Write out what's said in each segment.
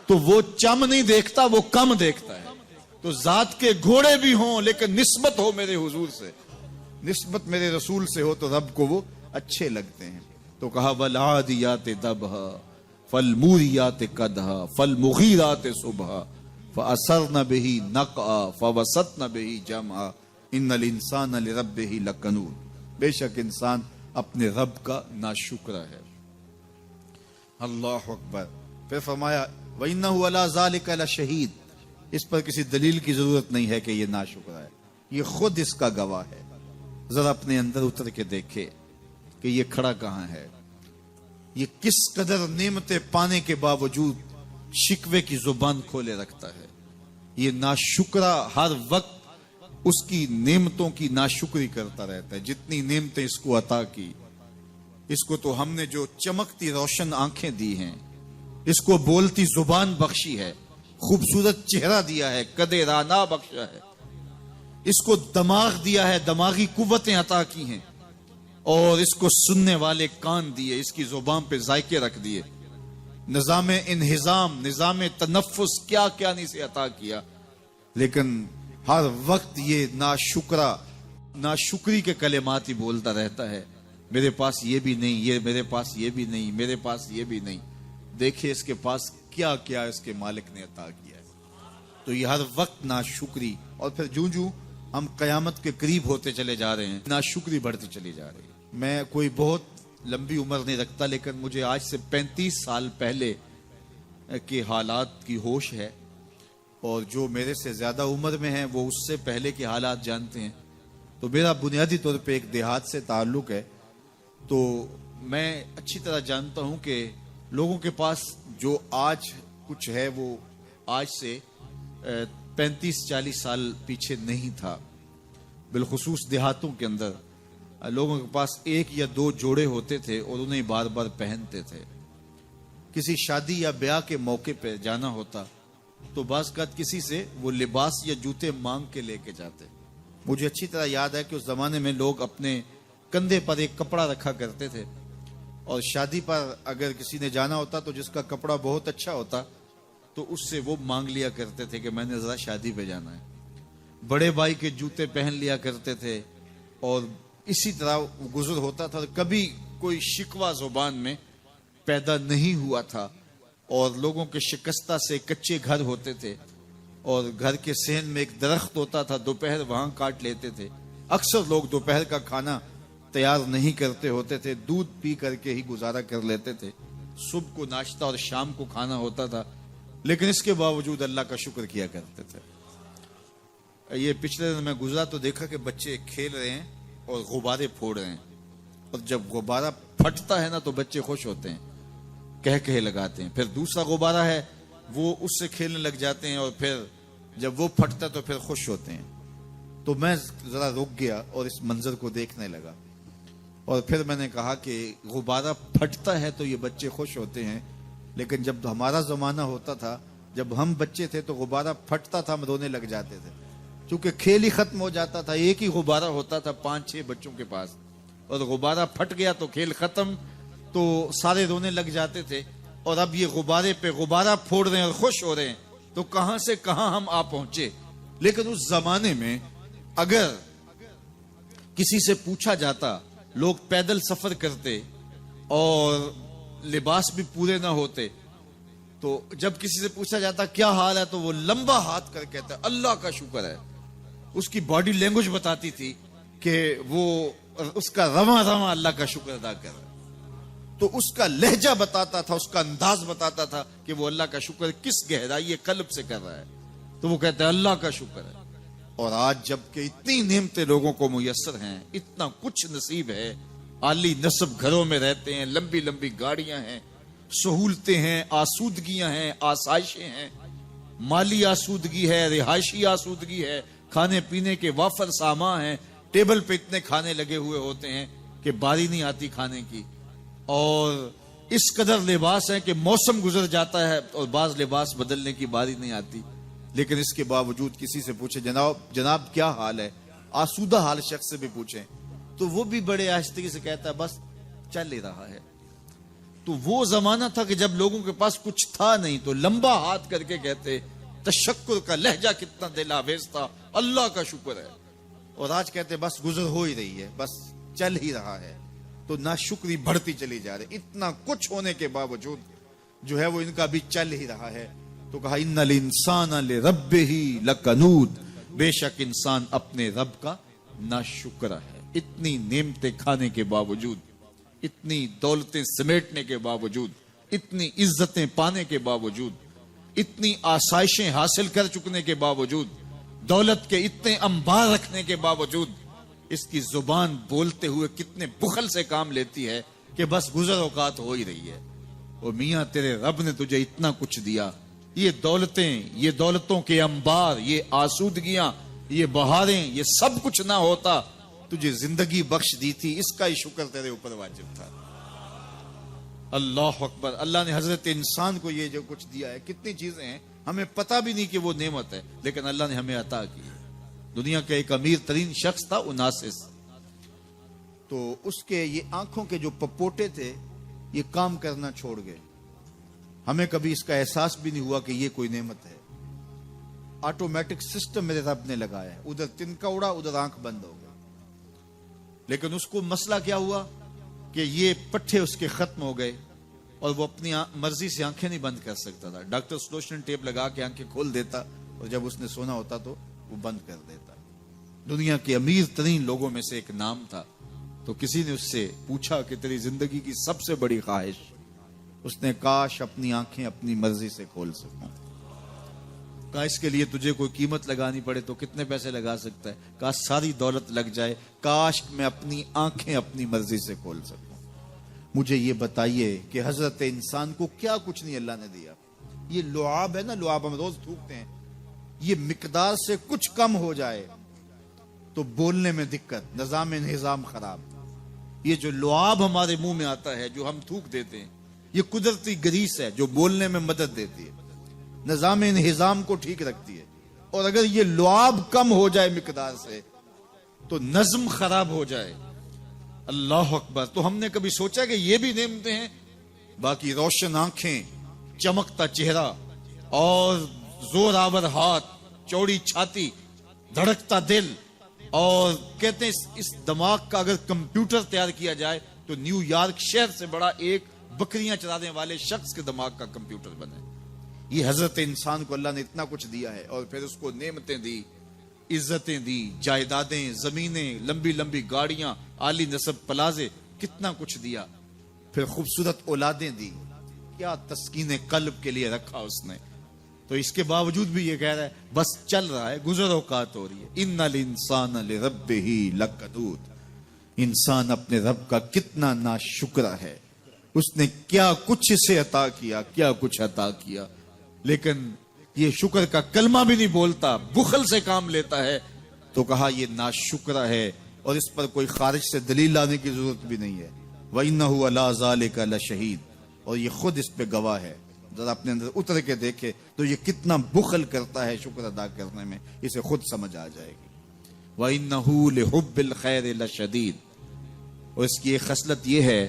تو وہ چم نہیں دیکھتا، وہ کم دیکھتا ہے. تو ذات کے گھوڑے بھی ہوں لیکن نسبت ہو میرے حضور سے، نسبت میرے رسول سے ہو تو رب کو وہ اچھے لگتے ہیں. تو کہا والعادیات ضبحا فالموریات قدحا فالمغیرات صبحا فاثرن به نقعا فوسطن به جمعا ان الانسان لربه لکنود. بے شک انسان اپنے رب کا ناشکرا ہے. اللہ اکبر. پھر فرمایا وَإِنَّهُ عَلَى ذَلِكَ لَشَهِيدٌ. اس پر کسی دلیل کی ضرورت نہیں ہے کہ یہ ناشکرا ہے، یہ خود اس کا گواہ ہے. ذرا اپنے اندر اتر کے دیکھے کہ یہ کھڑا کہاں ہے، یہ کس قدر نعمتیں پانے کے باوجود شکوے کی زبان کھولے رکھتا ہے. یہ ناشکرا ہر وقت اس کی نعمتوں کی ناشکری کرتا رہتا ہے. جتنی نعمتیں اس کو عطا کی، اس کو تو ہم نے جو چمکتی روشن آنکھیں دی ہیں، اس کو بولتی زبان بخشی ہے، خوبصورت چہرہ دیا ہے، قد رانا بخشا ہے، اس کو دماغ دیا ہے، دماغی قوتیں عطا کی ہیں، اور اس کو سننے والے کان دیے، اس کی زبان پہ ذائقے رکھ دیے، نظام انہضام، نظام تنفس، کیا کیا نہیں سے عطا کیا. لیکن ہر وقت یہ ناشکری کے کلمات ہی بولتا رہتا ہے. میرے پاس یہ بھی نہیں، یہ میرے پاس یہ بھی نہیں، میرے پاس یہ بھی نہیں. دیکھیں اس کے پاس کیا کیا اس کے مالک نے عطا کیا ہے. تو یہ ہر وقت ناشکری. اور پھر جوں جوں ہم قیامت کے قریب ہوتے چلے جا رہے ہیں، ناشکری بڑھتی چلی جا رہی ہے. میں کوئی بہت لمبی عمر نہیں رکھتا، لیکن مجھے آج سے 35 سال پہلے کے حالات کی ہوش ہے، اور جو میرے سے زیادہ عمر میں ہیں وہ اس سے پہلے کے حالات جانتے ہیں. تو میرا بنیادی طور پہ ایک دیہات سے تعلق ہے. تو میں اچھی طرح جانتا ہوں کہ لوگوں کے پاس جو آج کچھ ہے وہ آج سے 35-40 سال پیچھے نہیں تھا. بالخصوص دیہاتوں کے اندر لوگوں کے پاس 1 یا 2 جوڑے ہوتے تھے اور انہیں بار بار پہنتے تھے. کسی شادی یا بیاہ کے موقع پہ جانا ہوتا تو بعض اوقات کسی سے وہ لباس یا جوتے مانگ کے لے کے جاتے. مجھے اچھی طرح یاد ہے کہ اس زمانے میں لوگ اپنے کندھے پر ایک کپڑا رکھا کرتے تھے، اور شادی پر اگر کسی نے جانا ہوتا تو جس کا کپڑا بہت اچھا ہوتا تو اس سے وہ مانگ لیا کرتے تھے کہ میں نے ذرا شادی پہ جانا ہے. بڑے بھائی کے جوتے پہن لیا کرتے تھے، اور اسی طرح گزر ہوتا تھا. کبھی کوئی شکوہ زبان میں پیدا نہیں ہوا تھا. اور لوگوں کے شکستہ سے کچے گھر ہوتے تھے، اور گھر کے صحن میں ایک درخت ہوتا تھا، دوپہر وہاں کاٹ لیتے تھے. اکثر لوگ دوپہر کا کھانا تیار نہیں کرتے ہوتے تھے، دودھ پی کر کے ہی گزارا کر لیتے تھے. صبح کو ناشتہ اور شام کو کھانا ہوتا تھا، لیکن اس کے باوجود اللہ کا شکر کیا کرتے تھے. یہ پچھلے دن میں گزرا تو دیکھا کہ بچے کھیل رہے ہیں اور غبارے پھوڑ رہے ہیں، اور جب غبارہ پھٹتا ہے نا تو بچے خوش ہوتے ہیں، کہہ لگاتے ہیں. پھر دوسرا غبارہ ہے وہ اس سے کھیلنے لگ جاتے ہیں، اور پھر جب وہ پھٹتا تو پھر خوش ہوتے ہیں. تو میں ذرا رک گیا اور اس منظر کو دیکھنے لگا، اور پھر میں نے کہا کہ غبارہ پھٹتا ہے تو یہ بچے خوش ہوتے ہیں، لیکن جب ہمارا زمانہ ہوتا تھا، جب ہم بچے تھے تو غبارہ پھٹتا تھا، ہم رونے لگ جاتے تھے، کیونکہ کھیل ہی ختم ہو جاتا تھا. ایک ہی غبارہ ہوتا تھا 5-6 بچوں کے پاس، اور غبارہ پھٹ گیا تو کھیل ختم، تو سارے رونے لگ جاتے تھے. اور اب یہ غبارے پہ غبارہ پھوڑ رہے ہیں اور خوش ہو رہے ہیں، تو کہاں سے کہاں ہم آ پہنچے. لیکن اس زمانے میں اگر کسی سے پوچھا جاتا، لوگ پیدل سفر کرتے اور لباس بھی پورے نہ ہوتے، تو جب کسی سے پوچھا جاتا کیا حال ہے تو وہ لمبا ہاتھ کر کہتا ہے اللہ کا شکر ہے. اس کی باڈی لینگویج بتاتی تھی کہ وہ اس کا رواں رواں اللہ کا شکر ادا کر رہا ہے. تو اس کا لہجہ بتاتا تھا، اس کا انداز بتاتا تھا کہ وہ اللہ کا شکر کس گہرائی قلب سے کر رہا ہے. تو وہ کہتا ہے اللہ کا شکر ہے. اور آج جب کہ اتنی نعمتیں لوگوں کو میسر ہیں، اتنا کچھ نصیب ہے، عالی نصب گھروں میں رہتے ہیں، لمبی لمبی گاڑیاں ہیں، سہولتیں ہیں، آسودگیاں ہیں، آسائشیں ہیں، مالی آسودگی ہے، رہائشی آسودگی ہے، کھانے پینے کے وافر سامان ہیں، ٹیبل پہ اتنے کھانے لگے ہوئے ہوتے ہیں کہ باری نہیں آتی کھانے کی. اور اس قدر لباس ہیں کہ موسم گزر جاتا ہے اور بعض لباس بدلنے کی باری نہیں آتی. لیکن اس کے باوجود کسی سے پوچھے جناب کیا حال ہے، آسودہ حال شخص سے بھی پوچھیں تو وہ بھی بڑے آہستگی سے کہتا ہے بس چل ہی رہا ہے. تو وہ زمانہ تھا کہ جب لوگوں کے پاس کچھ تھا نہیں تو لمبا ہاتھ کر کے کہتے تشکر کا لہجہ کتنا دل آویز تھا، اللہ کا شکر ہے. اور آج کہتے بس گزر ہو ہی رہی ہے، بس چل ہی رہا ہے. تو ناشکری بڑھتی چلی جا رہی. اتنا کچھ ہونے کے باوجود جو ہے وہ ان کا بھی چل ہی رہا ہے. تو کہا ان الانسان لربہ لکنود، بے شک انسان اپنے رب کا ناشکر ہے. اتنی نعمتیں کھانے کے باوجود، اتنی دولتیں سمیٹنے کے باوجود، اتنی عزتیں پانے کے باوجود، اتنی آسائشیں حاصل کر چکنے کے باوجود، دولت کے اتنے انبار رکھنے کے باوجود، اس کی زبان بولتے ہوئے کتنے بخل سے کام لیتی ہے کہ بس گزر اوقات ہو ہی رہی ہے. او میاں تیرے رب نے تجھے اتنا کچھ دیا، یہ دولتیں، یہ دولتوں کے انبار، یہ آسودگیاں، یہ بہاریں، یہ سب کچھ نہ ہوتا، تجھے زندگی بخش دی تھی، اس کا ہی شکر تیرے اوپر واجب تھا. اللہ اکبر. اللہ نے حضرت انسان کو یہ جو کچھ دیا ہے، کتنی چیزیں ہیں ہمیں پتہ بھی نہیں کہ وہ نعمت ہے، لیکن اللہ نے ہمیں عطا کی. دنیا کا ایک امیر ترین شخص تھا اناسس، تو اس کے یہ آنکھوں کے جو پپوٹے تھے یہ کام کرنا چھوڑ گئے. ہمیں کبھی اس کا احساس بھی نہیں ہوا کہ یہ کوئی نعمت ہے. آٹومیٹک سسٹم میرے رب نے لگایا ہے، ادھر تنکا اڑا ادھر آنکھ بند ہو گئی. لیکن اس کو مسئلہ کیا ہوا کہ یہ پٹھے اس کے ختم ہو گئے اور وہ اپنی مرضی سے آنکھیں نہیں بند کر سکتا تھا. ڈاکٹر سلوشن ٹیپ لگا کے آنکھیں کھول دیتا اور جب اس نے سونا ہوتا تو وہ بند کر دیتا. دنیا کے امیر ترین لوگوں میں سے ایک نام تھا. تو کسی نے اس سے پوچھا کہ تیری زندگی کی سب سے بڑی خواہش؟ اس نے کاش اپنی آنکھیں اپنی مرضی سے کھول سکوں. کہا اس کے لیے تجھے کوئی قیمت لگانی پڑے تو کتنے پیسے لگا سکتا ہے؟ کہا ساری دولت لگ جائے، کاش میں اپنی آنکھیں اپنی مرضی سے کھول سکوں. مجھے یہ بتائیے کہ حضرت انسان کو کیا کچھ نہیں اللہ نے دیا. یہ لعاب ہے نا، لعاب ہم روز تھوکتے ہیں، یہ مقدار سے کچھ کم ہو جائے تو بولنے میں دقت، نظام خراب. یہ جو لعاب ہمارے منہ میں آتا ہے جو ہم تھوک دیتے ہیں، یہ قدرتی گریس ہے جو بولنے میں مدد دیتی ہے، نظام انہضام کو ٹھیک رکھتی ہے. اور اگر یہ لعاب کم ہو جائے مقدار سے تو نظم خراب ہو جائے. اللہ اکبر. تو ہم نے کبھی سوچا کہ یہ بھی نعمتیں ہیں؟ باقی روشن آنکھیں، چمکتا چہرہ اور زور آور ہاتھ، چوڑی چھاتی، دھڑکتا دل، اور کہتے ہیں اس دماغ کا اگر کمپیوٹر تیار کیا جائے تو نیو یارک شہر سے بڑا ایک بکریاں چرانے والے شخص کے دماغ کا کمپیوٹر بنے. یہ حضرت انسان کو اللہ نے اتنا کچھ دیا ہے اور پھر اس کو نعمتیں دی، عزتیں دی، جائیدادیں، زمینیں، لمبی لمبی گاڑیاں، عالی نسب پلازے، کتنا کچھ دیا. پھر خوبصورت اولادیں دی، کیا تسکین قلب کے لیے رکھا اس نے. تو اس کے باوجود بھی یہ کہہ رہا ہے بس چل رہا ہے، گزر اوقات ہو رہی ہے. ان الانسان لربہ لکنود. انسان اپنے رب کا کتنا ناشکرا ہے. اس نے کیا کچھ اسے عطا کیا، کیا کچھ عطا کیا، لیکن یہ شکر کا کلمہ بھی نہیں بولتا، بخل سے کام لیتا ہے. تو کہا یہ ناشکرا ہے اور اس پر کوئی خارج سے دلیل لانے کی ضرورت بھی نہیں ہے. وَإِنَّهُ عَلَىٰ ذَلِكَ لَشَهِيدٌ. اور یہ خود اس پہ گواہ ہے. ذرا اپنے اندر اتر کے دیکھے تو یہ کتنا بخل کرتا ہے شکر ادا کرنے میں، اسے خود سمجھ آ جائے گی. وَإِنَّهُ لِحُبِّ الْخَيْرِ لَشَدِيدٌ. اور اس کی ایک خصلت یہ ہے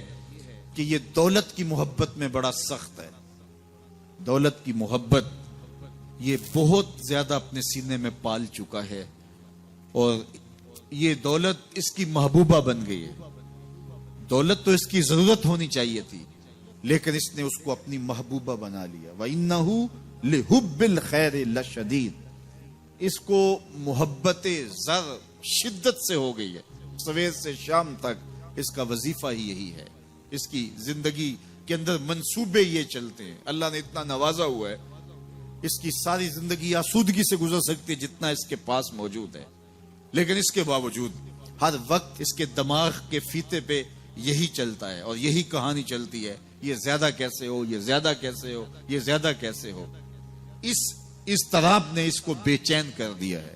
کہ یہ دولت کی محبت میں بڑا سخت ہے. دولت کی محبت یہ بہت زیادہ اپنے سینے میں پال چکا ہے اور یہ دولت اس کی محبوبہ بن گئی ہے. دولت تو اس کی ضرورت ہونی چاہیے تھی لیکن اس نے اس کو اپنی محبوبہ بنا لیا. وَإِنَّهُ لِحُبِّ الْخَيْرِ لَشَدِيدٌ. اس کو محبت زر شدت سے ہو گئی ہے. سویر سے شام تک اس کا وظیفہ ہی یہی ہے. اس کی زندگی کے اندر منصوبے یہ چلتے ہیں. اللہ نے اتنا نوازا ہوا ہے، اس کی ساری زندگی آسودگی سے گزر سکتی ہے جتنا اس کے پاس موجود ہے، لیکن اس کے باوجود ہر وقت اس کے دماغ کے فیتے پہ یہی چلتا ہے اور یہی کہانی چلتی ہے، یہ زیادہ کیسے ہو، یہ زیادہ کیسے ہو، یہ زیادہ کیسے ہو. اس اضطراب نے اس کو بے چین کر دیا ہے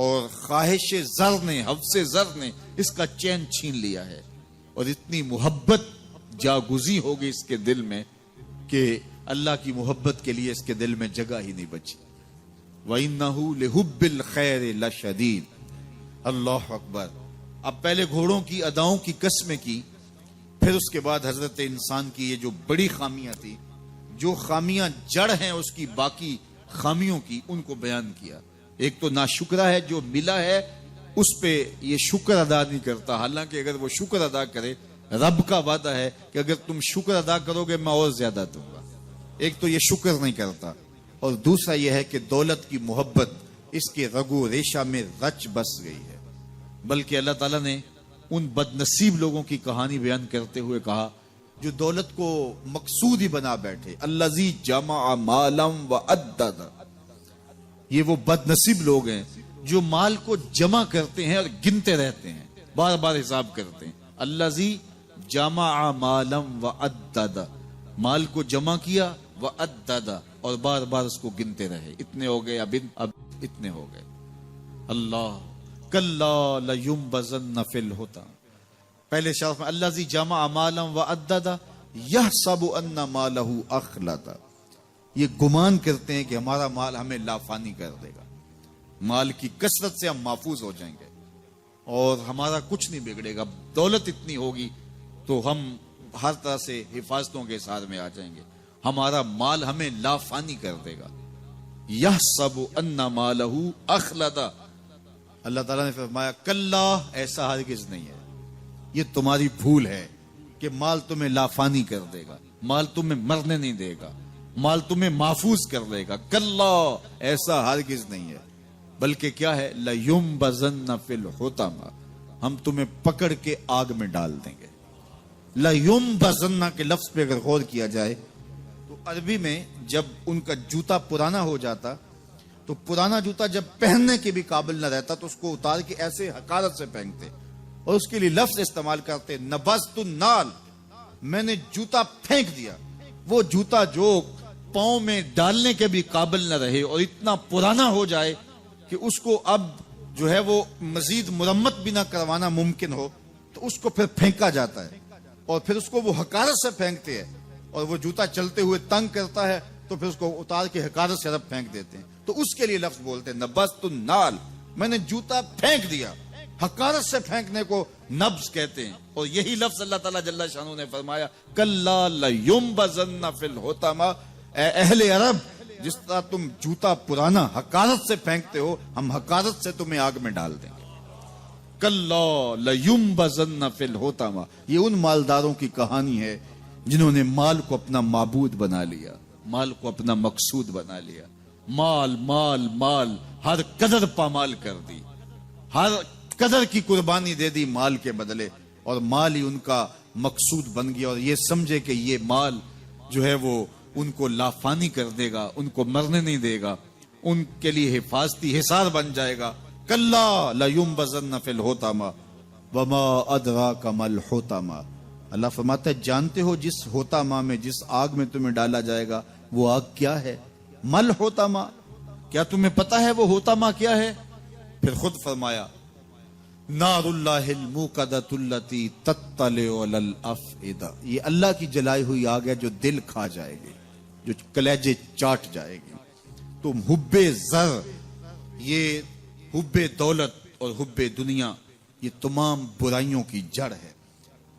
اور خواہش زر نے، حوث زر نے اس کا چین چھین لیا ہے اور اتنی محبت جاگزی ہوگی اس کے دل میں کہ اللہ کی محبت کے لیے اس کے دل میں جگہ ہی نہیں بچی. وَإِنَّهُ لِحُبِّ الْخَيْرِ لَشَدِيدٌ. اللہ اکبر. اب پہلے گھوڑوں کی اداؤں کی قسمیں کی، پھر اس کے بعد حضرت انسان کی یہ جو بڑی خامیاں تھی، جو خامیاں جڑ ہیں اس کی باقی خامیوں کی، ان کو بیان کیا۔ ایک تو ناشکرا ہے، جو ملا ہے اس پہ یہ شکر ادا نہیں کرتا، حالانکہ اگر وہ شکر ادا کرے، رب کا وعدہ ہے کہ اگر تم شکر ادا کرو گے میں اور زیادہ دوں گا۔ ایک تو یہ شکر نہیں کرتا، اور دوسرا یہ ہے کہ دولت کی محبت اس کے رگو ریشہ میں رچ بس گئی ہے۔ بلکہ اللہ تعالیٰ نے ان بد نصیب لوگوں کی کہانی بیان کرتے ہوئے کہا جو دولت کو مقصود ہی بنا بیٹھے، الذی جمع مالا وعدد، یہ وہ بد نصیب لوگ ہیں جو مال کو جمع کرتے ہیں اور گنتے رہتے ہیں، بار بار حساب کرتے ہیں۔ الذی جمع مالا وعدد، مال کو جمع کیا، وعدد، اور بار بار اس کو گنتے رہے، اتنے ہو گئے، اب اتنے ہو گئے۔ اللہ کلا لینبذن فی الحطام، پہلے شرف میں الذی جمع مالا وعدد یحسب ان مالہ اخلد، یہ گمان کرتے ہیں کہ ہمارا مال ہمیں لافانی کر دے گا، مال کی کثرت سے ہم محفوظ ہو جائیں گے اور ہمارا کچھ نہیں بگڑے گا، دولت اتنی ہوگی تو ہم ہر طرح سے حفاظتوں کے ساتھ میں آ جائیں گے، ہمارا مال ہمیں لافانی کر دے گا۔ یحسب ان مالہ اخلد، اللہ تعالیٰ نے فرمایا کلا، ایسا ہرگز نہیں ہے، یہ تمہاری بھول ہے کہ مال تمہیں لافانی کر دے گا، مال تمہیں مرنے نہیں دے گا، مال تمہیں محفوظ کر دے گا، کلا، ایسا ہرگز نہیں ہے، بلکہ کیا ہے، لَيُنبَذَنَّ فِي الْحُطَمَةِ، ہم تمہیں پکڑ کے آگ میں ڈال دیں گے۔ لَيُنبَذَنَّ کے لفظ پہ اگر غور کیا جائے تو عربی میں جب ان کا جوتا پرانا ہو جاتا تو پرانا جوتا جب پہننے کے بھی قابل نہ رہتا تو اس کو اتار کے ایسے حقارت سے پھینکتے اور اس کے لیے لفظ استعمال کرتے، نبذت النال، میں نے جوتا پھینک دیا۔ وہ جوتا جو پاؤں میں ڈالنے کے بھی قابل نہ رہے اور اتنا پرانا ہو جائے کہ اس کو اب جو ہے وہ مزید مرمت بھی نہ کروانا ممکن ہو، تو اس کو پھر پھینکا جاتا ہے اور پھر اس کو وہ حقارت سے پھینکتے ہیں، اور وہ جوتا چلتے ہوئے تنگ کرتا ہے تو پھر اس کو اتار کے حقارت سے رب پھینک دیتے ہیں، تو اس کے لیے لفظ بولتے ہیں نبذت النال، میں نے جوتا پھینک دیا۔ حقارت سے پھینکنے کو نبض کہتے ہیں، اور یہی لفظ اللہ تعالیٰ جل شانہ نے فرمایا کلا لینبذن فی الحطمہ، اے اہل عرب، جس طرح تم جوتا پرانا حقارت سے پھینکتے ہو، ہم حقارت سے تمہیں آگ میں ڈال دیں گے۔ کلا لینبذن فی الحطمہ، یہ ان مالداروں کی کہانی ہے جنہوں نے مال کو اپنا معبود بنا لیا، مال کو اپنا مقصود بنا لیا، مال مال مال، ہر قدر پامال کر دی، ہر قدر کی قربانی دے دی مال کے بدلے، اور مال ہی ان کا مقصود بن گیا، اور یہ سمجھے کہ یہ مال جو ہے وہ ان کو لافانی کر دے گا، ان کو مرنے نہیں دے گا، ان کے لیے حفاظتی حصار بن جائے گا۔ کلا لینبذن فی الحطمہ وما ادراک ما الحطمہ، اللہ فرماتا ہے جانتے ہو جس حطمہ میں، جس آگ میں تمہیں ڈالا جائے گا وہ آگ کیا ہے؟ مل حطمہ، کیا تمہیں پتا ہے وہ حطمہ کیا ہے؟ پھر خود فرمایا نار اللہ الموقدۃ التی تطلع علی الافئدہ، یہ اللہ کی جلائی ہوئی آگ ہے جو دل کھا جائے گی، جو کلیجے چاٹ جائے گی۔ تم حب زر، یہ حب دولت اور حب دنیا، یہ تمام برائیوں کی جڑ ہے،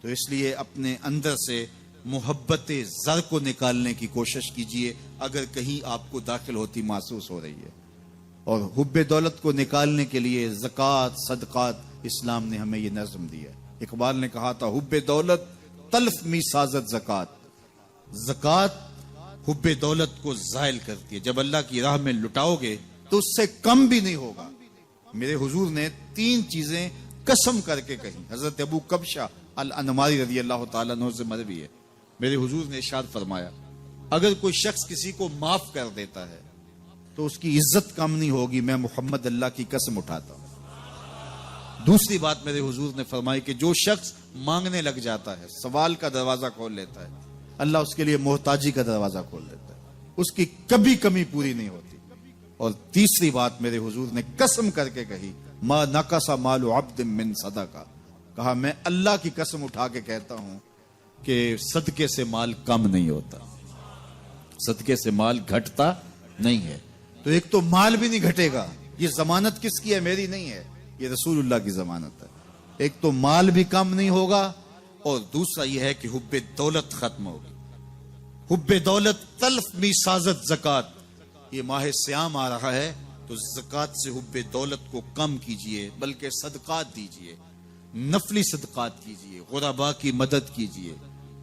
تو اس لیے اپنے اندر سے محبت زر کو نکالنے کی کوشش کیجئے اگر کہیں آپ کو داخل ہوتی محسوس ہو رہی ہے، اور حب دولت کو نکالنے کے لیے زکوٰۃ، صدقات، اسلام نے ہمیں یہ نظم دی ہے۔ اقبال نے کہا تھا حب دولت تلف می سازت زکوٰۃ، زکوٰۃ حب دولت کو زائل کرتی ہے، جب اللہ کی راہ میں لٹاؤ گے تو اس سے کم بھی نہیں ہوگا۔ میرے حضور نے 3 چیزیں قسم کر کے کہیں، حضرت ابو کبشہ الانماری رضی اللہ تعالیٰ عنہ سے مروی ہے، میرے حضور نے ارشاد فرمایا اگر کوئی شخص کسی کو معاف کر دیتا ہے تو اس کی عزت کم نہیں ہوگی، میں محمد اللہ کی قسم اٹھاتا ہوں۔ دوسری بات میرے حضور نے فرمائی کہ جو شخص مانگنے لگ جاتا ہے، سوال کا دروازہ کھول لیتا ہے، اللہ اس کے لیے محتاجی کا دروازہ کھول دیتا ہے، اس کی کبھی کمی پوری نہیں ہوتی۔ اور تیسری بات میرے حضور نے قسم کر کے کہی ما نقص مال عبد من صدقہ، کہا میں اللہ کی قسم اٹھا کے کہتا ہوں کہ صدقے سے مال کم نہیں ہوتا، صدقے سے مال گھٹتا نہیں ہے۔ تو ایک تو مال بھی نہیں گھٹے گا، یہ ضمانت کس کی ہے؟ میری نہیں ہے، یہ رسول اللہ کی ضمانت ہے۔ ایک تو مال بھی کم نہیں ہوگا اور دوسرا یہ ہے کہ حب دولت ختم ہوگی. حب دولت تلف می سازت زکات. یہ ماہ سیام آ رہا ہے تو زکات سے حب دولت کو کم کیجئے، بلکہ صدقات دیجئے، نفلی صدقات کیجئے، غرباء کی مدد کیجئے،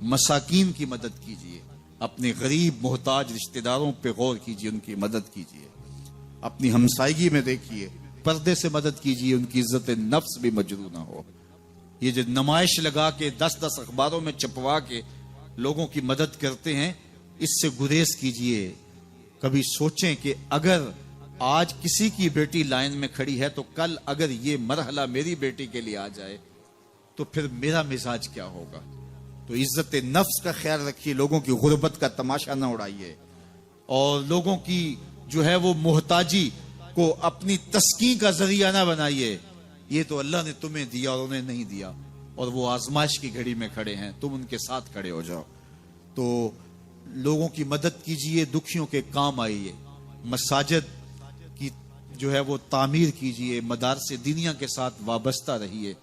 مساکین کی مدد کیجئے، اپنے غریب محتاج رشتہ داروں پہ غور کیجئے، ان کی مدد کیجئے، اپنی ہمسائیگی میں دیکھیے، پردے سے مدد کیجئے، ان کی عزت نفس بھی مجروح نہ ہو. یہ جو نمائش لگا کے 10 اخباروں میں چھپوا کے لوگوں کی مدد کرتے ہیں، اس سے گریز کیجئے. کبھی سوچیں کہ اگر آج کسی کی بیٹی لائن میں کھڑی ہے تو کل اگر یہ مرحلہ میری بیٹی کے لیے آ جائے تو پھر میرا مزاج کیا ہوگا. تو عزت نفس کا خیال رکھیے، لوگوں کی غربت کا تماشا نہ اڑائیے، اور لوگوں کی جو ہے وہ محتاجی کو اپنی تسکین کا ذریعہ نہ بنائیے. یہ تو اللہ نے تمہیں دیا اور انہیں نہیں دیا، اور وہ آزمائش کی گھڑی میں کھڑے ہیں، تم ان کے ساتھ کھڑے ہو جاؤ. تو لوگوں کی مدد کیجئے، دکھیوں کے کام آئیے، مساجد کی جو ہے وہ تعمیر کیجئے، مدارس دینیہ کے ساتھ وابستہ رہیے،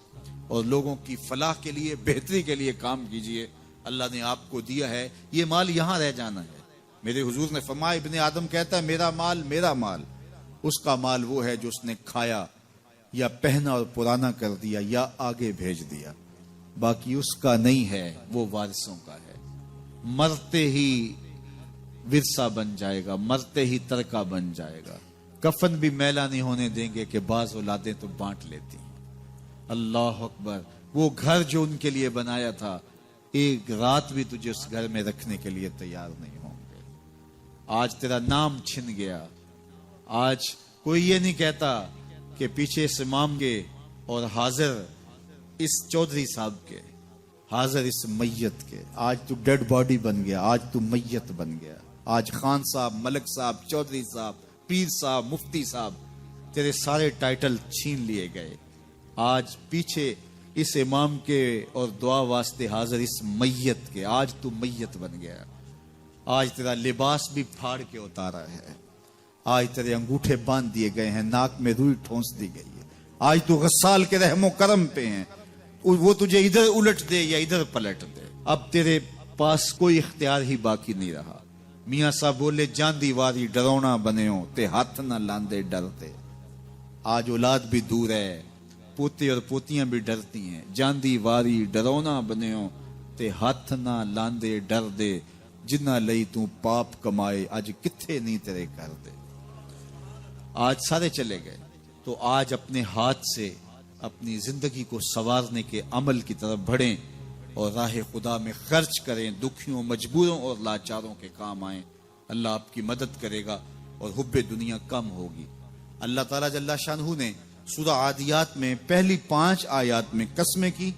اور لوگوں کی فلاح کے لیے، بہتری کے لیے کام کیجئے. اللہ نے آپ کو دیا ہے، یہ مال یہاں رہ جانا ہے. میرے حضور نے فرمایا، ابن آدم کہتا ہے میرا مال میرا مال. اس کا مال وہ ہے جو اس نے کھایا یا پہنا اور پرانا کر دیا یا آگے بھیج دیا، باقی اس کا نہیں ہے، وہ وارثوں کا ہے. مرتے ہی ورثہ بن جائے گا، مرتے ہی ترکہ بن جائے گا. کفن بھی میلا نہیں ہونے دیں گے کہ بعض اولادیں تو بانٹ لیتی ہیں. اللہ اکبر. وہ گھر جو ان کے لیے بنایا تھا، ایک رات بھی تجھے اس گھر میں رکھنے کے لیے تیار نہیں ہوں گے. آج تیرا نام چھن گیا. آج کوئی یہ نہیں کہتا کہ پیچھے اس امام کے اور حاضر اس چودھری صاحب کے، حاضر اس میت کے. آج تو ڈیڈ باڈی بن گیا، آج تو میت بن گیا. آج خان صاحب، ملک صاحب، چودھری صاحب، پیر صاحب، مفتی صاحب، تیرے سارے ٹائٹل چھین لیے گئے. آج پیچھے اس امام کے اور دعا واسطے حاضر اس میت کے. آج تو میت بن گیا. آج تیرا لباس بھی پھاڑ کے اتارا ہے. آج تیرے انگوٹھے باندھ دیے گئے ہیں، ناک میں روئی ٹھونس دی گئی ہے. آج تو غسال کے رحم و کرم پہ ہیں، وہ تجھے ادھر الٹ دے یا ادھر پلٹ دے. اب تیرے پاس کوئی اختیار ہی باقی نہیں رہا. میاں صاحب بولے، جاندی واری ڈرونا بنےو تے ہاتھ نہ لاندے ڈرتے. آج اولاد بھی دور ہے، پوتے اور پوتیاں بھی ڈرتی ہیں. جاندی واری ڈرونا بنےو تے ہاتھ نہ لاندے ڈر دے. جنہ لئی تو پاپ کمائے اج کتھے نہیں تیرے کر دے. آج سارے چلے گئے، تو آج اپنے ہاتھ سے اپنی زندگی کو سنوارنے کے عمل کی طرف بڑھیں اور راہ خدا میں خرچ کریں. دکھیوں، مجبوروں اور لاچاروں کے کام آئیں. اللہ آپ کی مدد کرے گا اور حب دنیا کم ہوگی. اللہ تعالیٰ جل شانہ نے سورہ عادیات میں پہلی 5 آیات میں قسمیں کی،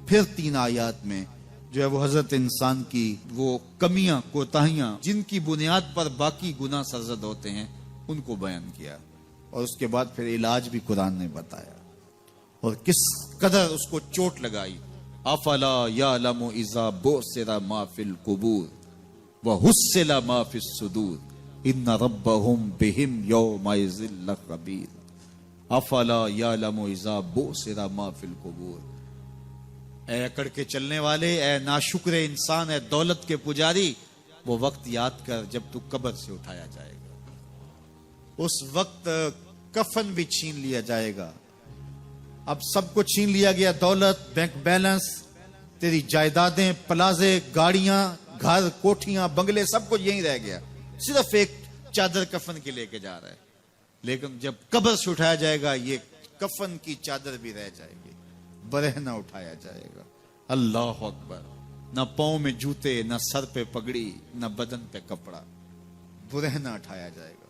پھر 3 آیات میں جو ہے وہ حضرت انسان کی وہ کمیاں، کوتاہیاں جن کی بنیاد پر باقی گناہ سرزد ہوتے ہیں ان کو بیان کیا، اور اس کے بعد پھر علاج بھی قرآن نے بتایا اور کس قدر اس کو چوٹ لگائی. افلا یعلم اذا بعثر ما فی القبور وحصل ما فی الصدور ان ربهم بهم یومئذ لخبیر. افلا یعلم اذا بعثر ما فی القبور. اے اکڑ کے چلنے والے، اے ناشکر انسان، اے دولت کے پجاری، وہ وقت یاد کر جب تو قبر سے اٹھایا جائے گا. اس وقت کفن بھی چھین لیا جائے گا. اب سب کو چھین لیا گیا، دولت، بینک بیلنس، تیری جائیدادیں، پلازے، گاڑیاں، گھر، کوٹھیاں، بنگلے، سب کچھ یہیں رہ گیا. صرف ایک چادر کفن کی لے کے جا رہا ہے. لیکن جب قبر سے اٹھایا جائے گا، یہ کفن کی چادر بھی رہ جائے گی، برہنہ اٹھایا جائے گا. اللہ اکبر. نہ پاؤں میں جوتے، نہ سر پہ پگڑی، نہ بدن پہ کپڑا، برہنہ اٹھایا جائے گا.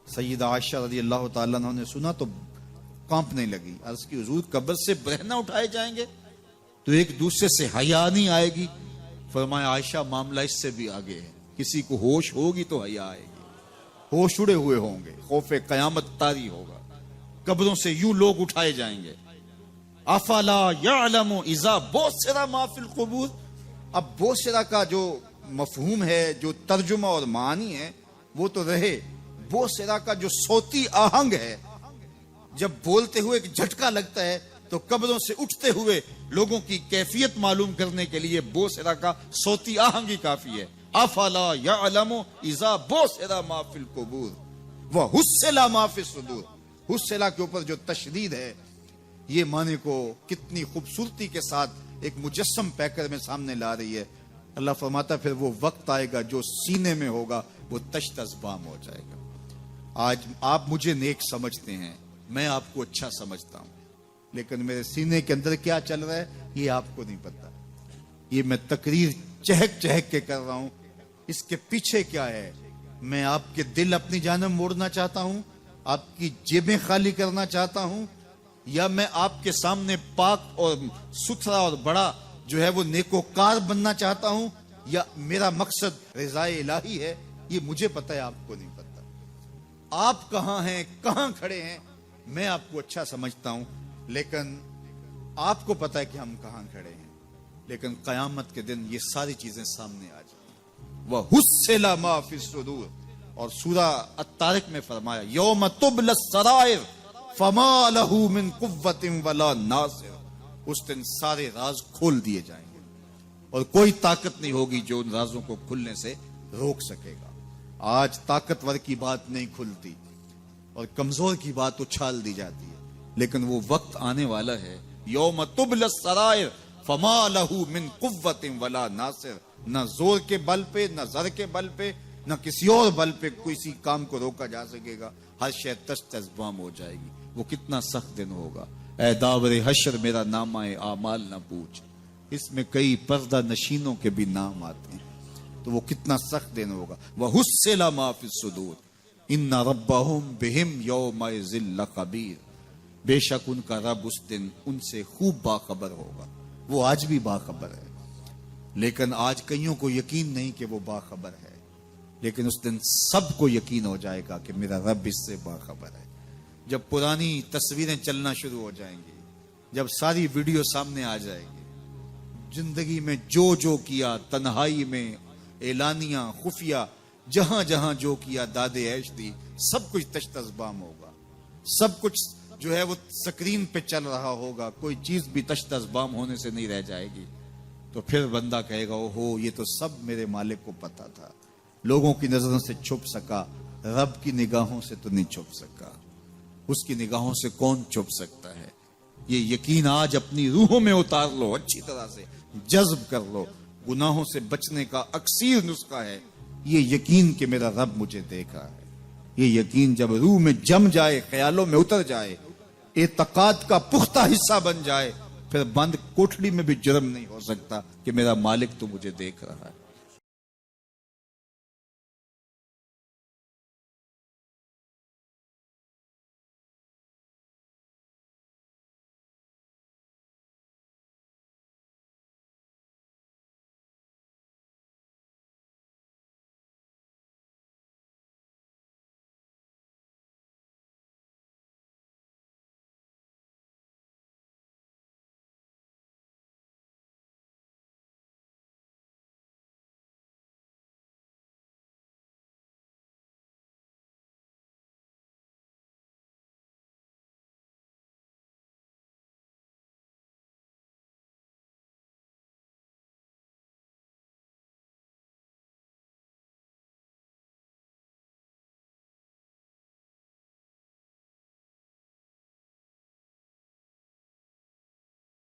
سیدہ عائشہ رضی اللہ تعالیٰ عنہ نے سنا تو کانپنے لگی. عرض کی حضور قبر سے برہنہ اٹھائے جائیں گے تو ایک دوسرے سے حیا نہیں آئے گی؟ فرمایا عائشہ معاملہ اس سے بھی آگے ہے. کسی کو ہوش ہوگی تو حیا آئے گی. ہوش اڑے ہوئے ہوں گے، خوف قیامت طاری ہوگا. قبروں سے یوں لوگ اٹھائے جائیں گے. افلا یعلم اذا بعثر ما فی القبور. اب بعثر کا جو مفہوم ہے، جو ترجمہ اور معنی ہے وہ تو رہے. بعثر کا جو صوتی آہنگ ہے، جب بولتے ہوئے ایک جھٹکا لگتا ہے تو قبروں سے اٹھتے ہوئے لوگوں کی کیفیت معلوم کرنے کے لیے بوسرا کا صوتی آہنگ ہی کافی ہے. افلا یعلم اذا بوسرا ما فی القبور وحصل ما فی الصدور. حصلہ کے اوپر جو تشدید ہے یہ معنی کو کتنی خوبصورتی کے ساتھ ایک مجسم پیکر میں سامنے لا رہی ہے. اللہ فرماتا پھر وہ وقت آئے گا جو سینے میں ہوگا وہ تشت ازبام ہو جائے گا. آج آپ مجھے نیک سمجھتے ہیں, میں آپ کو اچھا سمجھتا ہوں, لیکن میرے سینے کے اندر کیا چل رہا ہے یہ آپ کو نہیں پتا. یہ میں تقریر چہک چہک کے کر رہا ہوں, اس کے پیچھے کیا ہے؟ میں آپ کے دل اپنی جانب موڑنا چاہتا ہوں, آپ کی جیبیں خالی کرنا چاہتا ہوں, یا میں آپ کے سامنے پاک اور ستھرا اور بڑا جو ہے وہ نیکوکار بننا چاہتا ہوں, یا میرا مقصد رضائے الہی ہے؟ یہ مجھے پتا ہے, آپ کو نہیں پتا. آپ کہاں ہیں, کہاں کھڑے ہیں, میں آپ کو اچھا سمجھتا ہوں, لیکن آپ کو پتا ہے کہ ہم کہاں کھڑے ہیں. لیکن قیامت کے دن یہ ساری چیزیں سامنے آ جائیں. وَحُصِّلَ مَا فِي الصُّدُورِ, اور سورہ الطارق میں فرمایا یوم تبلی السرائر فما لہ من قوت ولا ناصر. اس دن سارے راز کھول دیے جائیں گے اور کوئی طاقت نہیں ہوگی جو ان رازوں کو کھلنے سے روک سکے گا. آج طاقتور کی بات نہیں کھلتی اور کمزور کی بات اچھال دی جاتی ہے, لیکن وہ وقت آنے والا ہے یوم تبلی السرائر فما لہ من قوت ولا ناصر. نہ زور کے بل پہ, نہ زر کے بل پہ, نہ کسی اور بل پہ کسی کام کو روکا جا سکے گا. ہر شے تشت ازبام ہو جائے گی. وہ کتنا سخت دن ہوگا. اے داور حشر میرا نامہ اعمال نہ پوچھ, اس میں کئی پردہ نشینوں کے بھی نام آتے ہیں. تو وہ کتنا سخت دن ہوگا. وَحُصِّلَ مَا فِي الصُّدُورِ إِنَّ رَبَّهُمْ بِهِمْ يَوْمَئِذٍ لَخَبِيرٌ. بے شک ان کا رب اس دن ان سے خوب باخبر ہوگا. وہ آج بھی باخبر ہے, لیکن آج کئیوں کو یقین نہیں کہ وہ باخبر ہے, لیکن اس دن سب کو یقین ہو جائے گا کہ میرا رب اس سے باخبر ہے. جب پرانی تصویریں چلنا شروع ہو جائیں گی, جب ساری ویڈیو سامنے آ جائے گی, زندگی میں جو کیا, تنہائی میں, اعلانیاں, خفیہ, جہاں جہاں جو کیا, داد عیش دی, سب کچھ تشت ازبام ہوگا. سب کچھ جو ہے وہ سکرین پہ چل رہا ہوگا, کوئی چیز بھی تشت ازبام ہونے سے نہیں رہ جائے گی. تو پھر بندہ کہے گا اوہو یہ تو سب میرے مالک کو پتا تھا, لوگوں کی نظروں سے چھپ سکا, رب کی نگاہوں سے تو نہیں چھپ سکا. اس کی نگاہوں سے کون چھپ سکتا ہے؟ یہ یقین آج اپنی روحوں میں اتار لو, اچھی طرح سے جذب کر لو. گناہوں سے بچنے کا اکثیر نسخہ ہے یہ یقین کہ میرا رب مجھے دیکھ رہا ہے. یہ یقین جب روح میں جم جائے, خیالوں میں اتر جائے, اعتقاد کا پختہ حصہ بن جائے, پھر بند کوٹھڑی میں بھی جرم نہیں ہو سکتا کہ میرا مالک تو مجھے دیکھ رہا ہے.